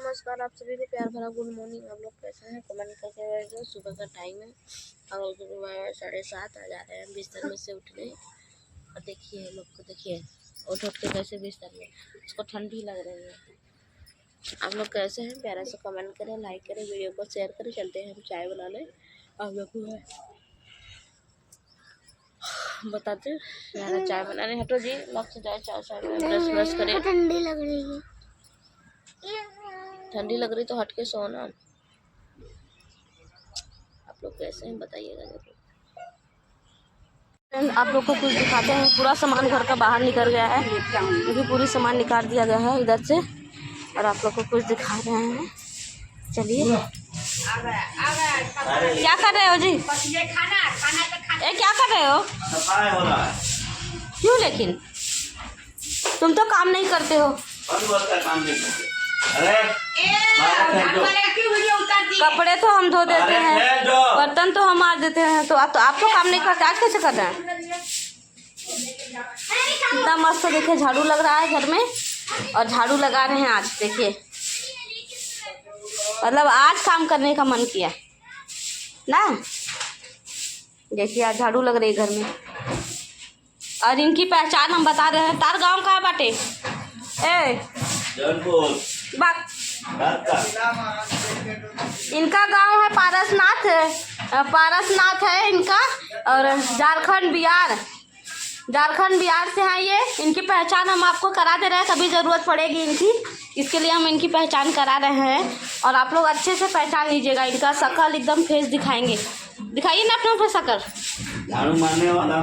नमस्कार, आप सभी को प्यार भरा गुड मॉर्निंग। आप लोग कैसे हैं कमेंट करके बताइए। सुबह का टाइम है और 7:30 आ जा रहे हैं बिस्तर में से उठने। और देखिए लोग को, देखिए उठ के कैसे बिस्तर में, उसको ठंडी लग रही है। आप लोग कैसे हैं प्यारा से कमेंट करें, लाइक करें, वीडियो को शेयर करें। चलते हैं हम चाय बनाने। आप लोग को है बताते हैं चाय बनाने। हटो जी, लग से जाए चाय ब्रश ब्रश करें। ठंडी लग रही है। ठंडी लग रही तो हट के सोना। आप लोग कैसे हैं बताइएगा जरूर। आप लोग को कुछ दिखाते हैं। पूरा सामान घर का बाहर निकल गया है, क्योंकि पूरी सामान निकाल दिया गया है इधर से। और आप लोग को कुछ दिखा रहे हैं। चलिए, क्या कर रहे हो जी? ए, क्या कर रहे हो? सफाई हो रहा है। क्यों? लेकिन तुम तो काम नहीं करते हो। काम नहीं करते। अरे कपड़े तो हम धो देते हैं, बर्तन तो हम मार देते हैं, तो आप तो काम नहीं करते। आज कैसे कर रहे हैं? कितना मस्त देखिए झाड़ू लग रहा है घर में, और झाड़ू लगा रहे हैं आज। देखिए मतलब आज काम करने का मन किया ना। देखिए आज झाड़ू लग रही है घर में। और इनकी पहचान हम बता रहे हैं। तार गांव कहाँ बाटे? इनका गांव है पारसनाथ है इनका। और झारखंड बिहार से हैं ये। इनकी पहचान हम आपको करा दे रहे हैं, कभी ज़रूरत पड़ेगी इनकी, इसके लिए हम इनकी पहचान करा रहे हैं। और आप लोग अच्छे से पहचान लीजिएगा। इनका शकल एकदम फेस दिखाएंगे। दिखाइए ना अपना फेस शकल। झाड़ू मारने वाला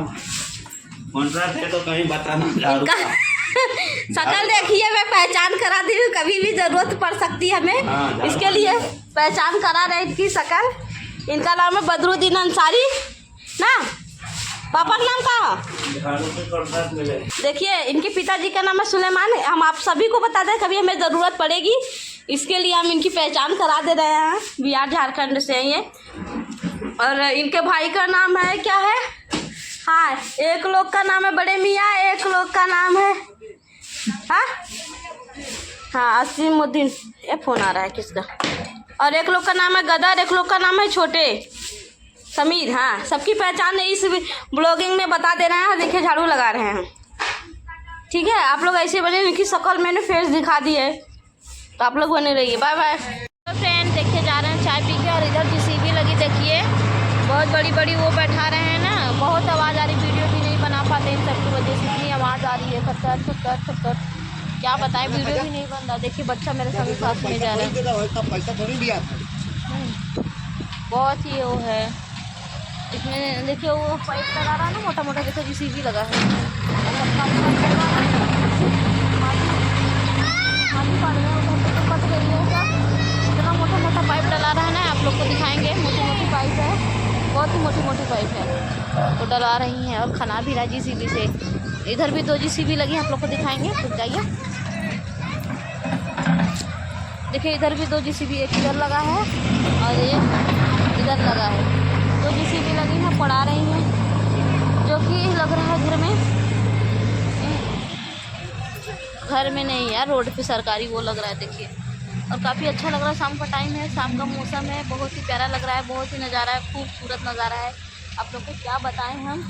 कॉन्ट्रैक्ट है तो कहीं बताना। झाड़ू शकल देखिए, मैं पहचान करा दी हूँ, कभी भी जरूरत पड़ सकती है हमें, इसके लिए पहचान करा रहे इनकी शकल। इनका नाम है बदरुद्दीन अंसारी ना। पापा का नाम क्या? देखिए इनके पिताजी का नाम है सुलेमान। हम आप सभी को बता दें, कभी हमें ज़रूरत पड़ेगी, इसके लिए हम इनकी पहचान करा दे रहे हैं। बिहार झारखंड से हैं ये। और इनके भाई का नाम है क्या है? हाँ, एक लोग का नाम है बड़े मियाँ, एक लोग का नाम है हाँ असीमुद्दीन। ये फ़ोन आ रहा है किसका? और एक लोग का नाम है गदर, एक लोग का नाम है छोटे समीर। हाँ, सबकी पहचान इस ब्लॉगिंग में बता दे रहे हैं। देखिए झाड़ू लगा रहे हैं, ठीक है। आप लोग ऐसे बने, इनकी शक्ल मैंने फेस दिखा दी है, तो आप लोग बने रहिए। Bye bye. तो फ्रेंड देखिए जा रहे हैं चाय पी के। और इधर जेसीबी लगी, देखिए बहुत बड़ी बड़ी वो बैठा रहे हैं ना। बहुत आवाज़ आ रही, वीडियो भी नहीं बना पाते इन सबकी वजह से। इतनी आवाज़ आ रही है, खटखट क्या बताएं, वीडियो भी नहीं बन रहा। देखिए बच्चा मेरे संग साथ में जा रहा है। बहुत ही वो है इसमें। देखिए वो पाइप लगा रहा है ना, मोटा मोटा। देखो जेसीबी लगा है। इतना मोटा मोटा पाइप डला रहा है ना, आप लोग को दिखाएंगे। मोटी मोटी पाइप है, बहुत ही मोटी मोटी पाइप है, वो डला रही हैं। और खना भी रहा जेसीबी से। इधर भी 2 जेसीबी लगी, आप लोग को दिखाएंगे, रुक जाइए। देखिए इधर भी 2 जेसीबी, एक इधर लगा है और एक इधर लगा है। 2 जेसीबी लगी हैं, पड़ा रही हैं, जो कि लग रहा है घर में नहीं यार, रोड पे सरकारी वो लग रहा है। देखिए और काफ़ी अच्छा लग रहा है। शाम का टाइम है, शाम का मौसम है, बहुत ही प्यारा लग रहा है, बहुत ही नज़ारा है, खूबसूरत नज़ारा है। आप लोग को क्या बताएं हम।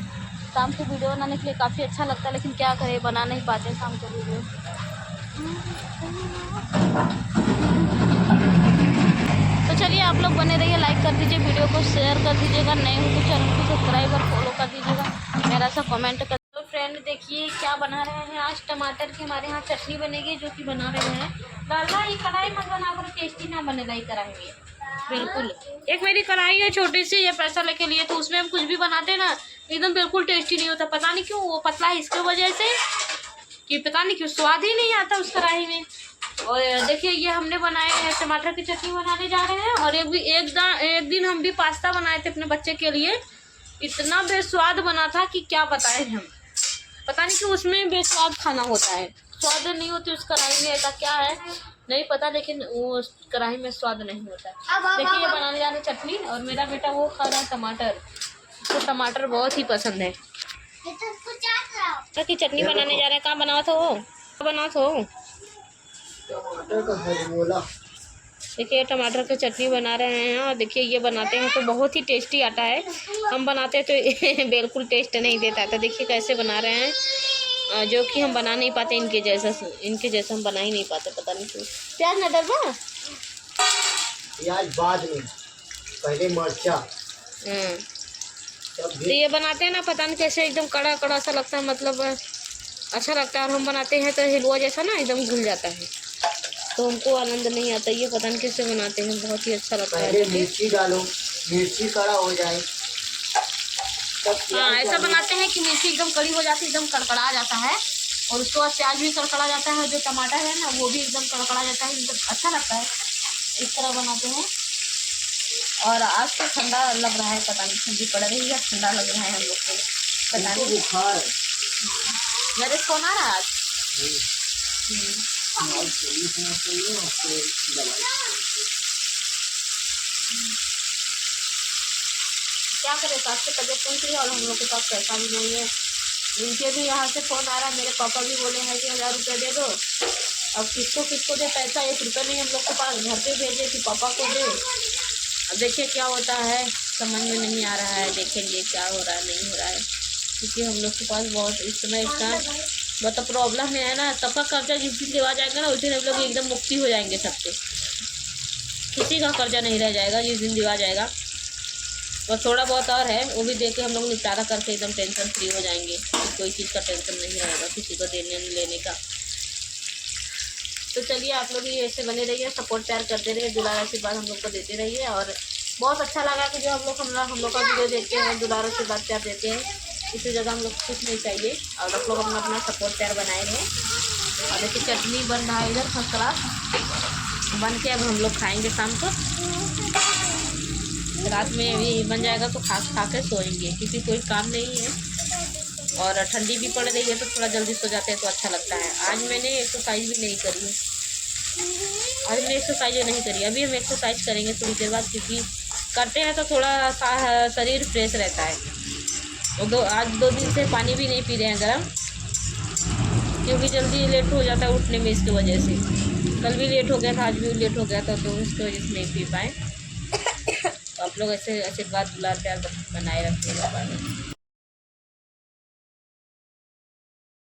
शाम को वीडियो बनाने के लिए काफ़ी अच्छा लगता है, लेकिन क्या करें, बना नहीं पाते शाम को वीडियो। तो चलिए आप लोग बने रहिए, लाइक कर दीजिए, वीडियो को शेयर कर दीजिएगा। नए हो तो चैनल को सब्सक्राइब और फॉलो कर दीजिएगा। मेरा सा कमेंट कर। तो फ्रेंड देखिए क्या बना रहे हैं। आज टमाटर की हमारे यहाँ चटनी बनेगी, जो कि बना रहे हैं। डालना ये कढ़ाई मत बनाकर, टेस्टी ना बने लाई कढ़ाई में, बिल्कुल। एक मेरी कढ़ाई है छोटी सी, ये पैसा लेके लिए, तो उसमें हम कुछ भी बनाते ना एकदम बिल्कुल टेस्टी नहीं होता। पता नहीं क्यों, वो पतला है इसकी वजह से, कि पता नहीं क्यों स्वाद ही नहीं आता उस कढ़ाई में। और देखिए ये हमने बनाए हैं, टमाटर की चटनी बनाने जा रहे हैं। और एक दिन हम भी पास्ता बनाए थे अपने बच्चे के लिए। इतना बेस्वाद बना था कि क्या बताएं हम। पता नहीं कि उसमें बेस्वाद खाना होता है, स्वाद नहीं होती उस कढ़ाई में। ऐसा क्या है नहीं पता, लेकिन वो कढ़ाई में स्वाद नहीं होता है। देखिए ये बनाने जा रहे चटनी, और मेरा बेटा वो खा रहा है टमाटर। उसको टमाटर बहुत ही पसंद है। की चटनी बनाने जा रहे हैं। कहाँ बनाओ तो वो, बनाओ तो देखिए टमाटर की चटनी बना रहे हैं और देखिए ये बनाते हैं तो बहुत ही टेस्टी आता है। हम बनाते हैं तो बिल्कुल टेस्ट नहीं देता है। तो देखिए कैसे बना रहे हैं, जो कि हम बना नहीं पाते इनके जैसा हम बना ही नहीं पाते, पता नहीं क्यों। प्याज न डरबा, प्याज बाद में, पहले मिर्चा। तो ये बनाते हैं ना, पता नहीं कैसे एकदम कड़ा कड़ा सा लगता है, मतलब अच्छा लगता है। और हम बनाते हैं तो हलवा जैसा ना एकदम घुल जाता है, तो हमको आनंद नहीं आता। ये पता नहीं कैसे बनाते हैं, बहुत ही अच्छा लगता है। पहले मिर्ची डालो, मिर्ची कड़ा हो जाए तब। हाँ, ऐसा बनाते हैं कि मिर्ची एकदम कड़ी हो जाती है, एकदम कड़कड़ा जाता है, और उसके बाद प्याज भी कड़कड़ा जाता है, जो टमाटर है ना वो भी एकदम कड़कड़ा जाता है, एकदम अच्छा लगता है। इस तरह बनाते हैं। और आज तो ठंडा लग रहा है, पता नहीं ठंडी पड़ रही है, ठंडा लग रहा है हम लोग को, पता नहीं। बुखार मेरे कौन आ रहा है आज? क्या करें, सास की तबीयत सुन रही है और हम लोग के पास पैसा भी नहीं है। इनके भी यहाँ से फ़ोन आ रहा है, मेरे पापा भी बोले हैं कि 1000 रुपये दे दो। अब किसको दे पैसा, 1 रुपये नहीं हम लोग के पास, घर पे भेजे कि पापा को दे। अब देखिए क्या होता है, समझ में नहीं आ रहा है, देखेंगे क्या हो रहा है नहीं हो रहा है, क्योंकि हम लोग के पास बहुत इस समय इतना मतलब प्रॉब्लम है ना। सबका कर्जा जिस दिन देवा जाएगा ना उस दिन हम लोग एकदम मुक्ति हो जाएंगे सबसे, किसी का कर्जा नहीं रह जाएगा जिस दिन दिवा जाएगा। और थोड़ा बहुत और है, वो भी दे के हम लोग निपटारा करके एकदम टेंशन फ्री हो जाएंगे, कोई चीज़ का टेंशन नहीं रहेगा किसी को देने लेने का। तो चलिए आप लोग भी ऐसे बने रहिए, सपोर्ट प्यार करते रहिए, दुलार आशीर्वाद हम लोग को देते रहिए। और बहुत अच्छा लगा कि जो हम लोग का वीडियो देखते हैं, दुलार आशीर्वाद प्यार देते हैं, इसी जगह हम लोग कुछ नहीं चाहिए। और आप लोग अपना सपोर्ट प्यार बनाए रहें। और देखिए चटनी बन रहा है इधर, फर्स्ट क्लास बन के अब हम लोग खाएँगे शाम को। रात में भी बन जाएगा तो खा के सोएंगे, क्योंकि कोई काम नहीं है और ठंडी भी पड़ रही है, तो थोड़ा जल्दी सो जाते हैं तो अच्छा लगता है। आज मैंने एक्सरसाइज भी नहीं करी है, आज मैंने एक्सरसाइज नहीं करी। अभी हम एक्सरसाइज करेंगे थोड़ी देर बाद, क्योंकि करते हैं तो थोड़ा शरीर फ्रेश रहता है। और आज 2 दिन से पानी भी नहीं पी रहे हैं गर्म, क्योंकि जल्दी लेट हो जाता है उठने में, इसकी वजह से। कल भी लेट हो गया था, आज भी लेट हो गया था, तो इसकी वजह से नहीं पी पाए। तो आप लोग ऐसे आशीर्वाद दुलार प्यार बनाए रखिएगा।